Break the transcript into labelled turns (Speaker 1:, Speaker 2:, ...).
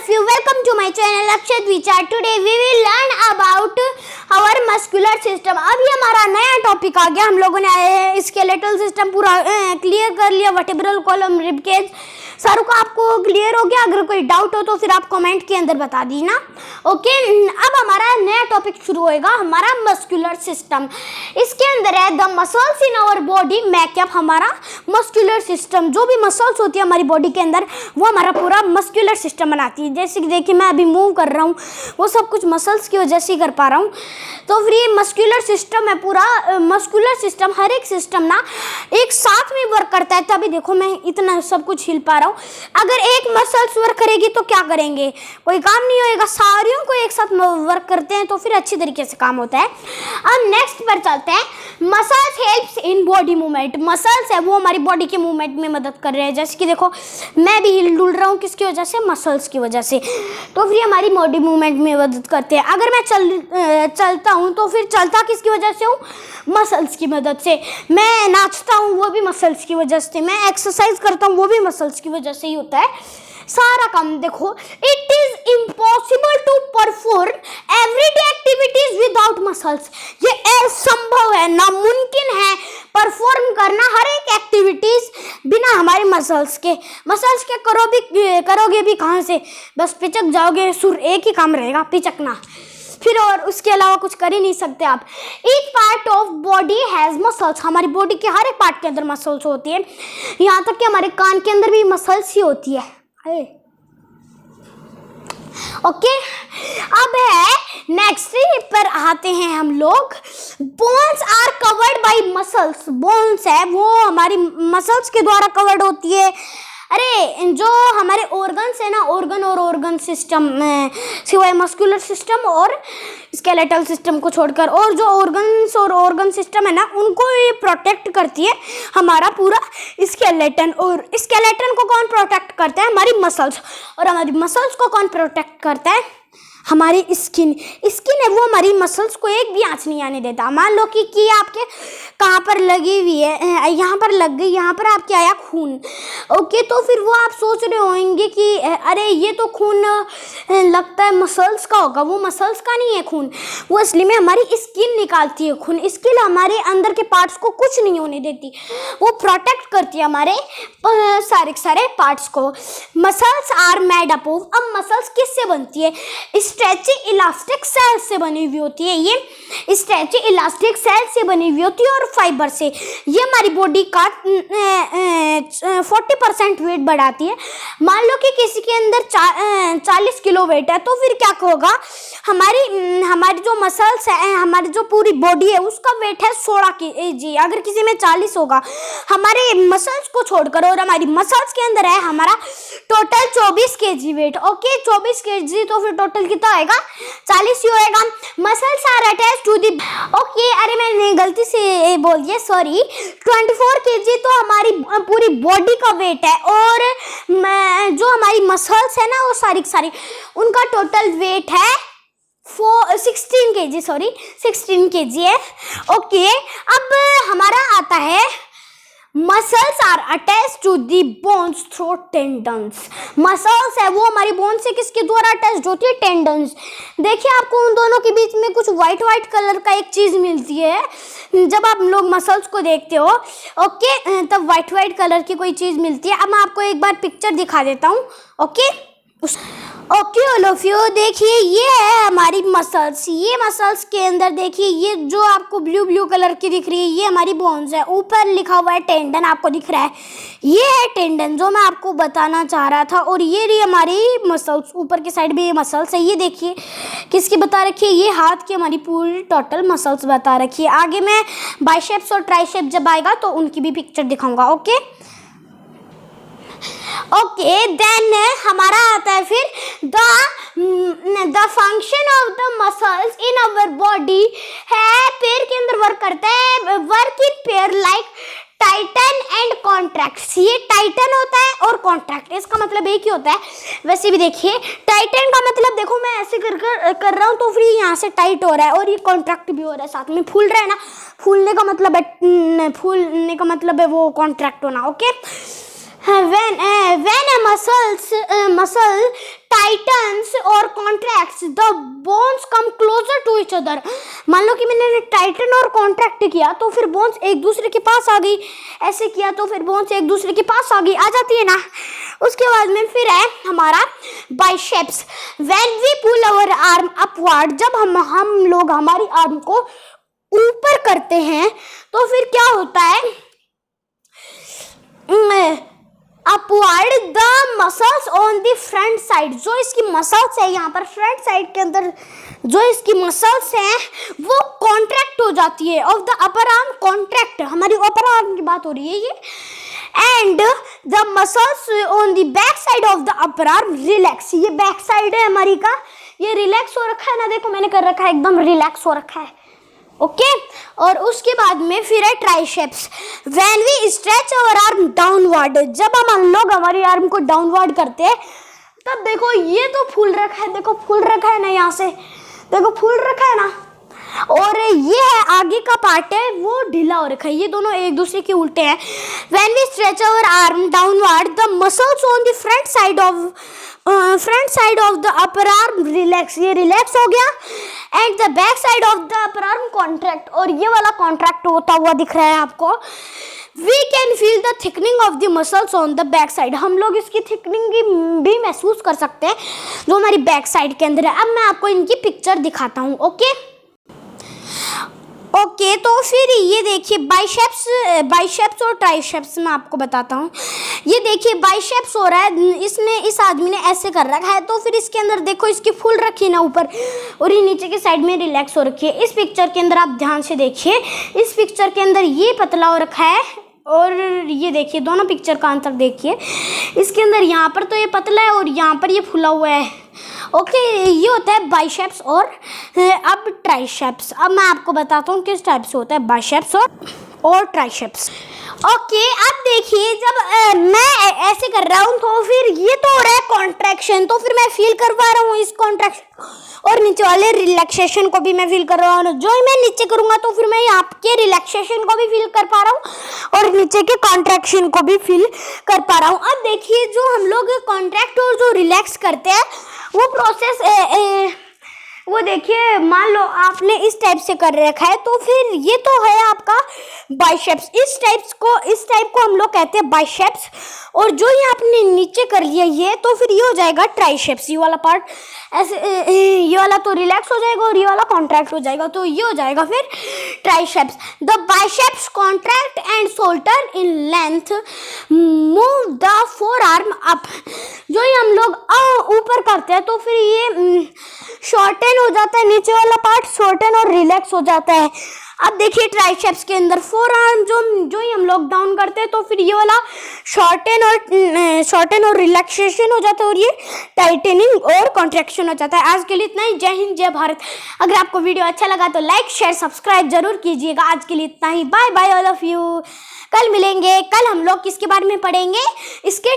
Speaker 1: of you, welcome to my channel Akshat Vichar. Today we will learn about our muscular system. अभी हमारा नया topic आ गया. हम लोगों ने स्केलेटल सिस्टम पूरा क्लियर कर लिया. वर्टेब्रल कॉलम, रिब केज, सारों का आपको क्लियर हो गया. अगर कोई डाउट हो तो फिर आप कमेंट के अंदर बता दीना. ओके, अब हमारा नया टॉपिक शुरू होएगा, हमारा मस्कुलर सिस्टम. इसके अंदर है the muscles in our body. Make up हमारा मस्कुलर सिस्टम, जो भी मसल्स होती है हमारी बॉडी के अंदर वो हमारा पूरा मस्कुलर सिस्टम बनाती है. जैसे कि देखिए मैं अभी मूव कर रहा हूँ, वो सब कुछ मसल्स की वजह से ही कर पा रहा हूँ. तो फिर ये मस्कुलर सिस्टम है पूरा. मस्कुलर सिस्टम, हर एक सिस्टम ना एक साथ में वर्क करता है. तभी देखो मैं इतना सब कुछ हिल पा रहा हूँ. अगर एक मसल्स वर्क करेगी तो क्या करेंगे, कोई काम नहीं होएगा. सारियों को एक साथ वर्क करते हैं तो फिर अच्छी तरीके से काम होता है. अब नेक्स्ट पर चलते हैं. Muscles helps in body movement. Muscles है वो हमारी बॉडी के मूवमेंट में मदद कर रहे हैं. जैसे कि देखो मैं भी हिल डुल रहा हूँ, किसकी वजह से, मसल्स की वजह से. तो फिर हमारी बॉडी मूवमेंट में मदद करते हैं. अगर मैं चलता हूँ तो फिर चलता किसकी वजह से हूँ, मसल्स की मदद से. मैं नाचता हूँ वो भी मसल्स की वजह से. मैं एक्सरसाइज करता हूँ वो भी मसल्स की वजह से ही होता है सारा काम. देखो it is impossible to perform everyday activities without muscles. ये असंभव है, नामुमकिन है परफॉर्म करना हर एक एक्टिविटीज बिना हमारे मसल्स के. मसल्स के करोगे भी कहाँ से, बस पिचक जाओगे. सुर एक ही काम रहेगा, पिचकना. फिर और उसके अलावा कुछ कर ही नहीं सकते आप. Each part of body has muscles. हमारी बॉडी के हर एक पार्ट के अंदर मसल्स होती है. यहाँ तक कि हमारे कान के अंदर भी मसल्स ही होती है. ओके, अब है नेक्स्ट पर आते हैं हम लोग. Bones are covered by muscles. Bones है वो हमारी मसल्स के द्वारा कवर्ड होती है. अरे जो हमारे ऑर्गन्स है ना, ऑर्गन और ऑर्गन सिस्टम सिवाय मस्कुलर सिस्टम और स्केलेटल सिस्टम को छोड़कर, और जो ऑर्गन्स और ऑर्गन सिस्टम है ना उनको ये प्रोटेक्ट करती है हमारा पूरा स्केलेटन. और स्केलेटन को कौन प्रोटेक्ट करता है, हमारी मसल्स. और हमारी मसल्स को कौन प्रोटेक्ट करता है, हमारी स्किन. स्किन है वो हमारी मसल्स को एक भी आंच नहीं आने देता. मान लो कि आपके कहाँ पर लगी हुई है, यहाँ पर लग गई, यहाँ पर आपके आया खून. ओके, तो फिर वो आप सोच रहे होंगे कि अरे ये तो खून लगता है मसल्स का होगा. वो मसल्स का नहीं है खून, वो असली में हमारी स्किन निकालती है खून. स्किन हमारे अंदर के पार्ट्स को कुछ नहीं होने देती, वो प्रोटेक्ट करती है हमारे सारे पार्ट्स को. Muscles are made up of. अब मसल्स किससे बनती है, स्ट्रेचिंग इलास्टिक सेल से बनी हुई होती है. ये स्ट्रेचिंग इलास्टिक सेल से बनी हुई होती है और फाइबर से. ये हमारी बॉडी का 40% वेट बढ़ाती है. मान लो कि किसी के अंदर 40 किलो वेट है तो फिर क्या होगा, हमारी जो मसल्स है, हमारी जो पूरी बॉडी है उसका वेट है 16 kg. अगर किसी में 40 होगा हमारे मसल्स को छोड़कर, और हमारी मसल्स के अंदर है हमारा total 24 kg weight. Okay, 24 kg तो फिर टोटल कितना आएगा, 40 ही होएगा. Muscles are attached to the. Okay, अरे मैंने गलती से बोल दिया, सॉरी. 24 kg तो हमारी पूरी बॉडी का वेट है, और जो हमारी मसल्स है ना वो सारी उनका टोटल वेट है 16 kg, सॉरी 16 kg है. ओके, अब हमारा आता है muscles are attach to the bones through tendons. Muscles है वो हमारी बोन से किसके द्वारा अटैच होती है, टेंडन्स. देखिए आपको उन दोनों के बीच में कुछ व्हाइट कलर का एक चीज मिलती है जब आप लोग मसल्स को देखते हो. ओके, तब व्हाइट कलर की कोई चीज मिलती है. अब मैं आपको एक बार पिक्चर दिखा देता हूँ. ओके ऑल ऑफ यू, देखिए ये है हमारी मसल्स. ये मसल्स के अंदर देखिए ये जो आपको ब्लू कलर की दिख रही है ये हमारी बोन्स है. ऊपर लिखा हुआ है टेंडन, आपको दिख रहा है, ये है टेंडन जो मैं आपको बताना चाह रहा था. और ये रही हमारी मसल्स, ऊपर की साइड में ये मसल्स है. ये देखिए किसकी बता रखी है, ये हाथ की हमारी पूरी टोटल मसल्स बता रखी है. आगे मैं बाइसेप्स और ट्राइसेप्स जब आएगा तो उनकी भी पिक्चर दिखाऊंगा. ओके, देन हमारा आता है फिर the function of the muscles in our body है. पैर के अंदर वर्क करता है, work in pair like Titan and contract. ये टाइटन होता है और कॉन्ट्रैक्ट, इसका मतलब एक ही होता है. वैसे भी देखिए टाइटन का मतलब, देखो मैं ऐसे कर रहा हूँ तो फिर यहाँ से टाइट हो रहा है, और ये कॉन्ट्रैक्ट भी हो रहा है, साथ में फूल रहा है ना. फूलने का मतलब है वो कॉन्ट्रैक्ट होना. Okay, when a muscle tightens और contracts the bones come closer to each other. मान लो कि मैंने टाइटन और कॉन्ट्रैक्ट किया तो फिर बोन्स एक दूसरे के पास आ गई, ऐसे किया तो फिर बोन्स एक दूसरे के पास आ जाती है ना। उसके बाद में फिर है हमारा biceps. When we pull our arm upward, जब हम लोग हमारी आर्म को ऊपर करते हैं तो फिर क्या होता है, upward the muscles on the front side, जो इसकी मसल्स है यहाँ पर फ्रंट साइड के अंदर जो इसकी मसल्स हैं वो कॉन्ट्रैक्ट हो जाती है। Of the upper arm contract, हमारी अपर आर्म की बात हो रही है ये। And the muscles on the back side of the upper arm relax, ये बैक साइड है हमारी का, ये रिलैक्स हो रखा है ना, देखो मैंने कर रखा है एकदम रिलैक्स हो रखा है। ओके और उसके बाद में फिर है triceps. When we stretch our arm downward, जब हम लोग हमारी आर्म को डाउनवर्ड करते हैं तब देखो ये तो फूल रखा है, देखो फूल रखा है ना, यहाँ से देखो फूल रखा है ना, और ये है आगे का पार्ट है वो ढीला हो रखा है, ये दोनों एक दूसरे के उल्टे हैं। When we stretch our arm downward the muscles on the front side of the upper arm relax, ये रिलैक्स हो गया। And the back side of the upper arm contract, और ये वाला कॉन्ट्रैक्ट होता हुआ दिख रहा है आपको। We can feel the thickening of the muscles on the back side, हम लोग इसकी थिकनिंग भी महसूस कर सकते हैं जो हमारी बैक साइड के अंदर है। अब मैं आपको इनकी पिक्चर दिखाता हूँ। ओके तो फिर ये देखिए बाइसेप्स और ट्राइसेप्स मैं आपको बताता हूँ। ये देखिए बाइसेप्स हो रहा है, इसने इस आदमी ने ऐसे कर रखा है तो फिर इसके अंदर देखो इसकी फुल रखी है ना ऊपर, और ये नीचे के साइड में रिलैक्स हो रखी है। इस पिक्चर के अंदर आप ध्यान से देखिए, इस पिक्चर के अंदर ये पतला हो रखा है और ये देखिए दोनों पिक्चर का अंतर देखिए, इसके अंदर यहाँ पर तो ये पतला है और यहाँ पर ये फुला हुआ है। ओके ये होता है बाइसेप्स और अब ट्राइसेप्स। अब मैं आपको बताता हूँ किस टाइप से होता है बाइसेप्स और ट्राइसेप्स। ओके अब देखिए जब मैं ऐसे कर रहा हूँ तो फिर ये तो हो रहा है कॉन्ट्रैक्शन, तो फिर मैं फील कर पा रहा हूँ इस कॉन्ट्रैक्शन और नीचे वाले रिलैक्सेशन को भी मैं फील कर रहा हूँ। जो ही मैं नीचे करूँगा तो फिर मैं यहाँ के रिलैक्सेशन को भी फील कर पा रहा हूँ और नीचे के कॉन्ट्रैक्शन को भी फील कर पा रहा हूँ। अब देखिए जो हम लोग कॉन्ट्रैक्ट और जो रिलैक्स करते हैं वो प्रोसेस वो देखिए मान लो आपने इस टाइप से कर रखा है तो फिर ये तो है आपका बाइसेप्स, इस टाइप को हम लोग कहते हैं बाइसेप्स। और जो ये आपने नीचे कर लिया ये तो फिर ये हो जाएगा ट्राइसेप्स, ये वाला पार्ट ऐसे ये वाला तो रिलैक्स हो जाएगा और ये वाला कॉन्ट्रैक्ट हो जाएगा, तो ये हो जाएगा फिर triceps. The biceps contract and shoulder in length move the four arm up, जो ये हम लोग ऊपर करते हैं तो फिर ये शॉर्टन हो जाता है, नीचे वाला पार्ट शॉर्टन और रिलैक्स हो जाता है। अब देखिए ट्राइसेप्स के अंदर फोर आर्म जो ही हम लोग डाउन करते हैं तो फिर ये वाला शॉर्टन और रिलैक्सेशन हो जाता है और ये टाइटनिंग और कॉन्ट्रैक्शन हो जाता है। आज के लिए इतना ही। जय हिंद जय भारत। अगर आपको वीडियो अच्छा लगा तो लाइक शेयर सब्सक्राइब जरूर कीजिएगा। आज के लिए इतना ही। Bye bye all of you. कल मिलेंगे। कल हम लोग किसके बारे में पढ़ेंगे, इसके